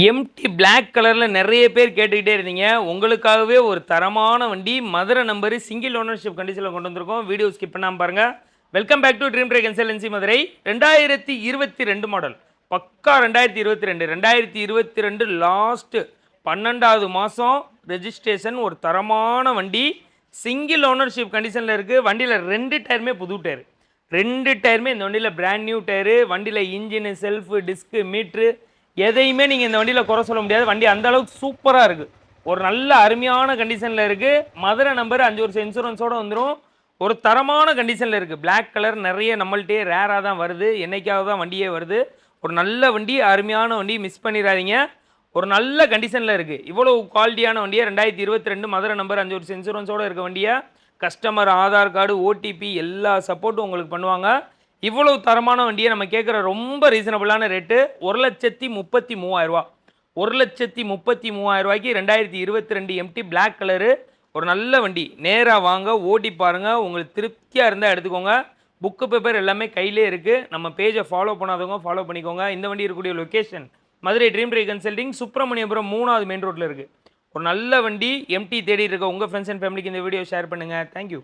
Empty black கலரில் நிறைய பேர் கேட்டுக்கிட்டே இருந்தீங்க. உங்களுக்காகவே ஒரு தரமான வண்டி மதுரை நம்பரு சிங்கிள் ஓனர்ஷிப் கண்டிஷனில் கொண்டு வந்திருக்கோம். வீடியோ ஸ்கிப் பண்ணாமல் பாருங்கள். Welcome back to dream trek NLNC Madurai. 2022 model, பக்கா 2022. 2022 லாஸ்ட்டு 12வது மாதம் ரெஜிஸ்ட்ரேஷன். ஒரு தரமான வண்டி சிங்கிள் ஓனர்ஷிப் கண்டிஷனில் இருக்குது. வண்டியில் 2 டயருமே புது டயர், 2 டயருமே இந்த வண்டியில் பிராண்ட் நியூ டயரு. வண்டியில் இன்ஜினு, செல்ஃபு, டிஸ்க்கு, மீட்ரு எதையுமே நீங்கள் இந்த வண்டியில் குறை சொல்ல முடியாது. வண்டி அந்த அளவுக்கு சூப்பராக இருக்குது. ஒரு நல்ல அருமையான கண்டிஷனில் இருக்குது. மதுரை நம்பர் 5 வருஷம் இன்சூரன்ஸோடு வந்துடும். ஒரு தரமான கண்டிஷனில் இருக்குது. பிளாக் கலர் நிறைய நம்மள்ட்டே ரேராக தான் வருது, என்னைக்காவது தான் வண்டியே வருது. ஒரு நல்ல வண்டி, அருமையான வண்டி, மிஸ் பண்ணிடாதீங்க. ஒரு நல்ல கண்டிஷனில் இருக்குது. இவ்வளோ குவாலிட்டியான வண்டியை 2022 மதுரை நம்பர் 5 வருஷம் இன்சூரன்ஸோடு இருக்க வண்டியை கஸ்டமர் ஆதார் கார்டு, ஓடிபி எல்லா சப்போர்ட்டும் உங்களுக்கு பண்ணுவாங்க. இவ்வளவு தரமான வண்டியை நம்ம கேட்குற ரொம்ப ரீசனபிளான ரேட்டு 1,33,000 ரூபா. 1,33,000 ரூபாய்க்கு 2022 எம்டி பிளாக் கலரு ஒரு நல்ல வண்டி. நேராக வாங்க, ஓட்டி பாருங்கள். உங்களுக்கு திருப்தியாக இருந்தால் எடுத்துக்கோங்க. புக்கு பேப்பர் எல்லாமே கையிலே இருக்குது. நம்ம பேஜை ஃபாலோ பண்ணாதவங்க ஃபாலோ பண்ணிக்கோங்க. இந்த வண்டி இருக்கக்கூடிய location Madurai dream track consulting, Subramaniapuram 3வது மெயின் ரோட்டில் இருக்குது. ஒரு நல்ல வண்டி எம்டி தேடி இருக்க உங்கள் ஃப்ரெண்ட்ஸ் அண்ட் ஃபேமிலிக்கு இந்த வீடியோ ஷேர் பண்ணுங்கள். தேங்க்யூ.